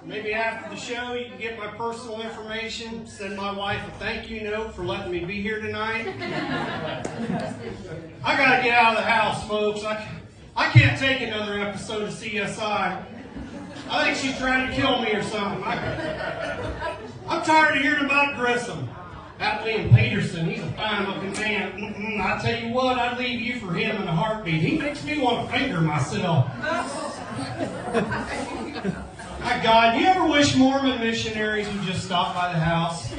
Maybe after the show you can get my personal information, send my wife a thank you note for letting me be here tonight. I gotta get out of the house, folks. I can't take another episode of CSI. I think she's trying to kill me or something. I'm tired of hearing about Grissom. That Liam Peterson, he's a fine-looking man. I tell you what, I'd leave you for him in a heartbeat. He makes me want to finger myself. My God, do you ever wish Mormon missionaries would just stop by the house?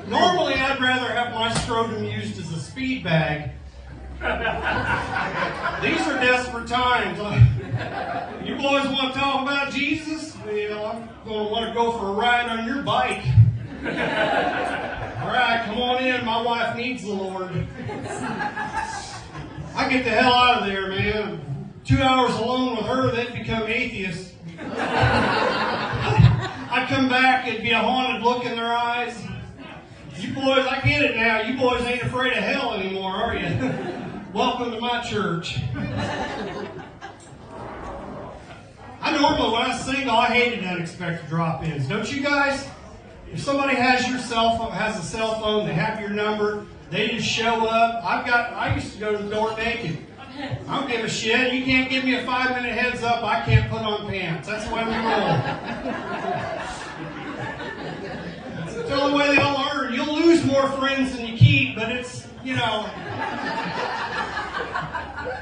Normally, I'd rather have my scrotum used as a speed bag. These are desperate times. You boys want to talk about Jesus? Well, I'm going to want to go for a ride on your bike. All right, come on in. My wife needs the Lord. I get the hell out of there, man. 2 hours alone with her, they'd become atheists. I'd come back, it'd be a haunted look in their eyes. You boys, I get it now. You boys ain't afraid of hell anymore, are you? Welcome to my church. I normally, when I was single, I hated unexpected drop-ins. Don't you guys? If somebody has your cell phone, has a cell phone, they have your number, they just show up. I used to go to the door naked. I don't give a shit. You can't give me a 5-minute heads up. I can't put on pants. That's the way we roll. It's the only way they'll learn. You'll lose more friends than you keep, but it's, you know.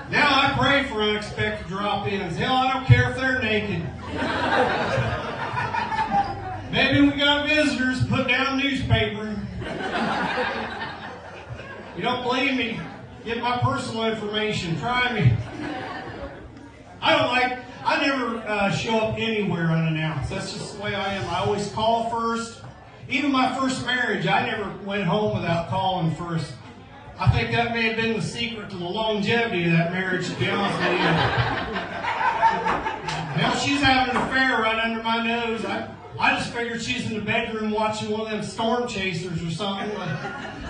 Now I pray for unexpected drop-ins. Hell, I don't care if they're naked. Maybe we got visitors, put down newspaper. You don't believe me? Get my personal information. Try me. I never show up anywhere unannounced. That's just the way I am. I always call first. Even my first marriage, I never went home without calling first. I think that may have been the secret to the longevity of that marriage, to be honest with you. Now she's having an affair right under my nose. I just figured she's in the bedroom watching one of them storm chasers or something. Like,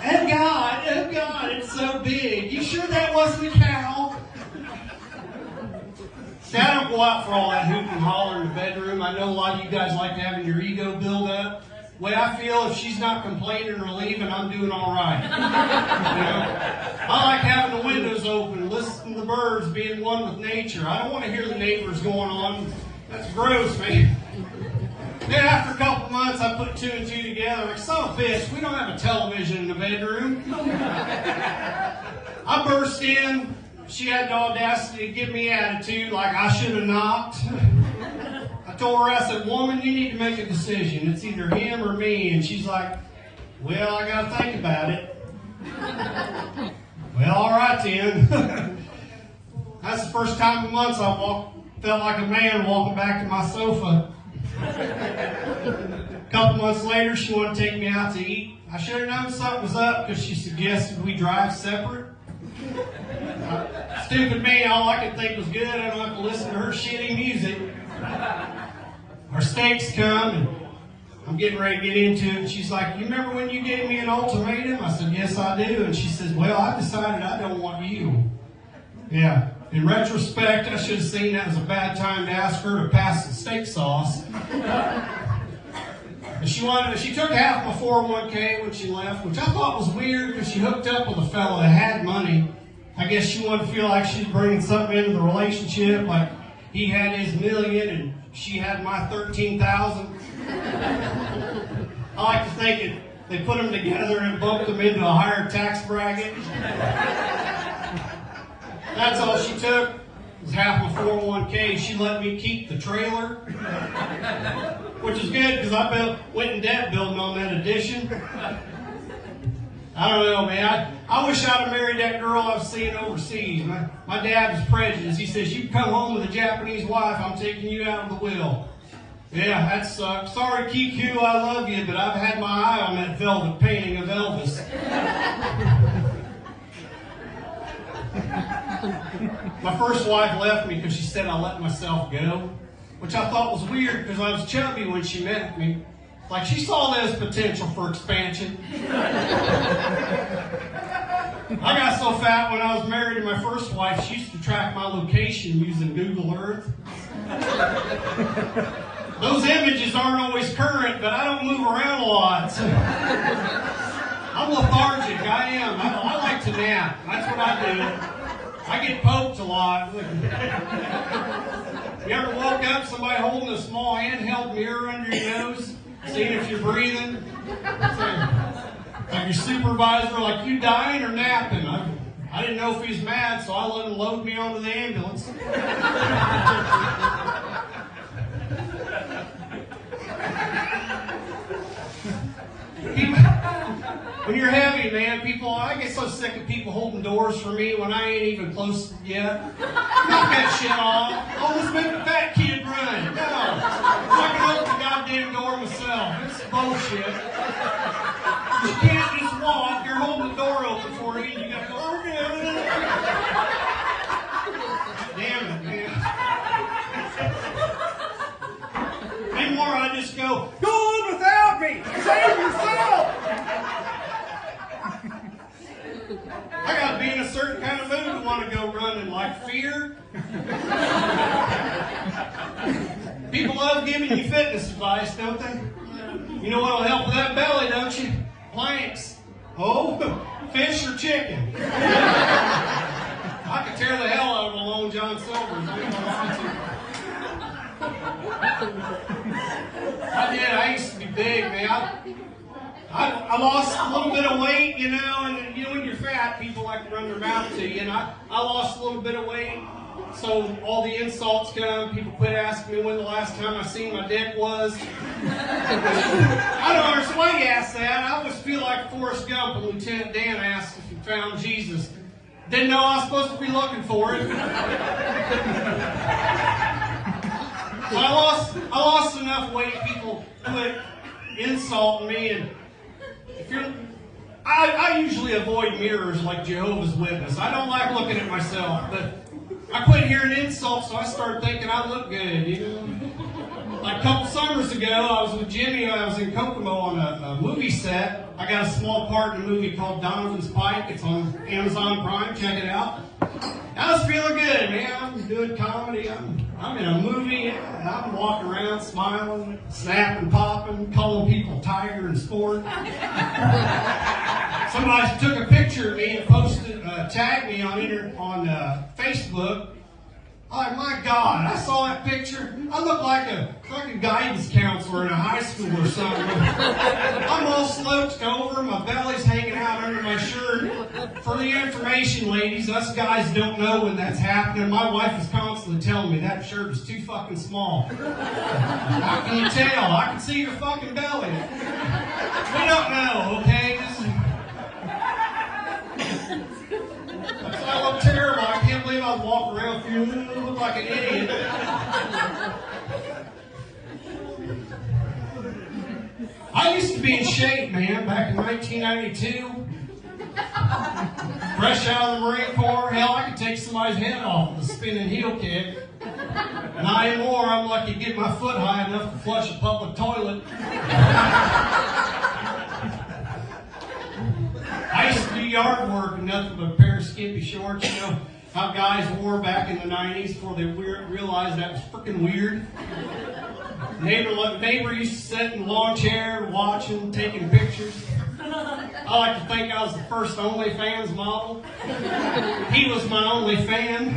oh God, it's so big. You sure that wasn't a cow? See, I don't go out for all that hoop and holler in the bedroom. I know a lot of you guys like having your ego build up. The way I feel, if she's not complaining or leaving, I'm doing all right. You know? I like having the windows open, listening to the birds, being one with nature. I don't want to hear the neighbors going on. That's gross, man. Then after a couple months, I put 2 and 2 together. Like, son of a bitch, we don't have a television in the bedroom. I burst in. She had the audacity to give me attitude like I should have knocked. I told her, I said, woman, you need to make a decision. It's either him or me. And she's like, well, I got to think about it. Well, all right then. That's the first time in months I felt like a man walking back to my sofa. A couple months later, she wanted to take me out to eat. I should have known something was up because she suggested we drive separate. Stupid me, all I could think was good. I don't have to listen to her shitty music. Our steaks come, and I'm getting ready to get into it. And she's like, you remember when you gave me an ultimatum? I said, yes, I do. And she says, well, I decided I don't want you. Yeah. In retrospect, I should have seen that as a bad time to ask her to pass the steak sauce. She took half my 401k when she left, which I thought was weird because she hooked up with a fella that had money. I guess she wanted to feel like she's bringing something into the relationship, like he had his $1 million and she had my $13,000. I like to think they put them together and bumped them into a higher tax bracket. That's all she took, was half my 401k. She let me keep the trailer, which is good because I went in debt building on that addition. I don't know, man. I wish I'd have married that girl I was seeing overseas. My dad was prejudiced. He says, you come home with a Japanese wife, I'm taking you out of the will. Yeah, that sucks. Sorry, Kiku, I love you, but I've had my eye on that velvet painting of Elvis. My first wife left me because she said I let myself go, which I thought was weird because I was chubby when she met me. Like, she saw that as potential for expansion. I got so fat when I was married to my first wife, she used to track my location using Google Earth. Those images aren't always current, but I don't move around a lot. So I'm lethargic, I am. I like to nap. That's what I do. I get poked a lot. You ever woke up, somebody holding a small handheld mirror under your nose, seeing if you're breathing? Like your supervisor, like, you dying or napping? I didn't know if he was mad, so I let him load me onto the ambulance. When you're heavy, man, I get so sick of people holding doors for me when I ain't even close yet. Knock that shit off. Oh, let's make a fat kid run. No. I can open the goddamn door myself. It's bullshit. You can't just walk. You're holding the door open for you, and you gotta go, okay. Damn it, man. Anymore, I just go on without me. Save yourself. I gotta be in a certain kind of mood to want to go running, like fear. People love giving you fitness advice, don't they? You know what'll help with that belly, don't you? Planks. Oh, fish or chicken. I could tear the hell out of a Lone John Silver if I wanted to. I did. I used to be big, man. I lost a little bit of weight, you know, and you know when you're fat, people like to run their mouth to you, and I lost a little bit of weight, so all the insults come. People quit asking me when the last time I seen my dick was. I don't understand why you ask that. I always feel like Forrest Gump when Lieutenant Dan asked if he found Jesus. Didn't know I was supposed to be looking for it. So I lost enough weight, people quit insulting me, and I usually avoid mirrors like Jehovah's Witness. I don't like looking at myself, but I quit hearing insults, so I started thinking I look good, you know. Like a couple summers ago, I was with Jimmy, I was in Kokomo on a movie set. I got a small part in a movie called Donovan's Pike. It's on Amazon Prime, check it out. I was feeling good, man. I'm doing comedy. I'm in a movie. I'm walking around smiling, snapping, popping, calling people tiger and sport. Somebody took a picture of me and posted, tagged me on Facebook. I'm like, my God, I saw that picture. I look like a guidance counselor in a high school or something. I'm all slouched over, my belly's hanging out under my shirt. For the information, ladies, us guys don't know when that's happening. My wife is constantly telling me that shirt is too fucking small. How can you tell? I can see your fucking belly. We don't know, okay? I look terrible. I can't believe I was walking around feeling I look like an idiot. I used to be in shape, man, back in 1992. Fresh out of the Marine Corps, hell, I could take somebody's head off with a spinning heel kick. Not anymore. I'm lucky to get my foot high enough to flush a public toilet. I used to do yard work and nothing but a pair of skimpy shorts, you know, how guys wore back in the 90s before they realized that was freaking weird. Neighbor used to sit in the lawn chair, watching, taking pictures. I like to think I was the first OnlyFans model. He was my only fan.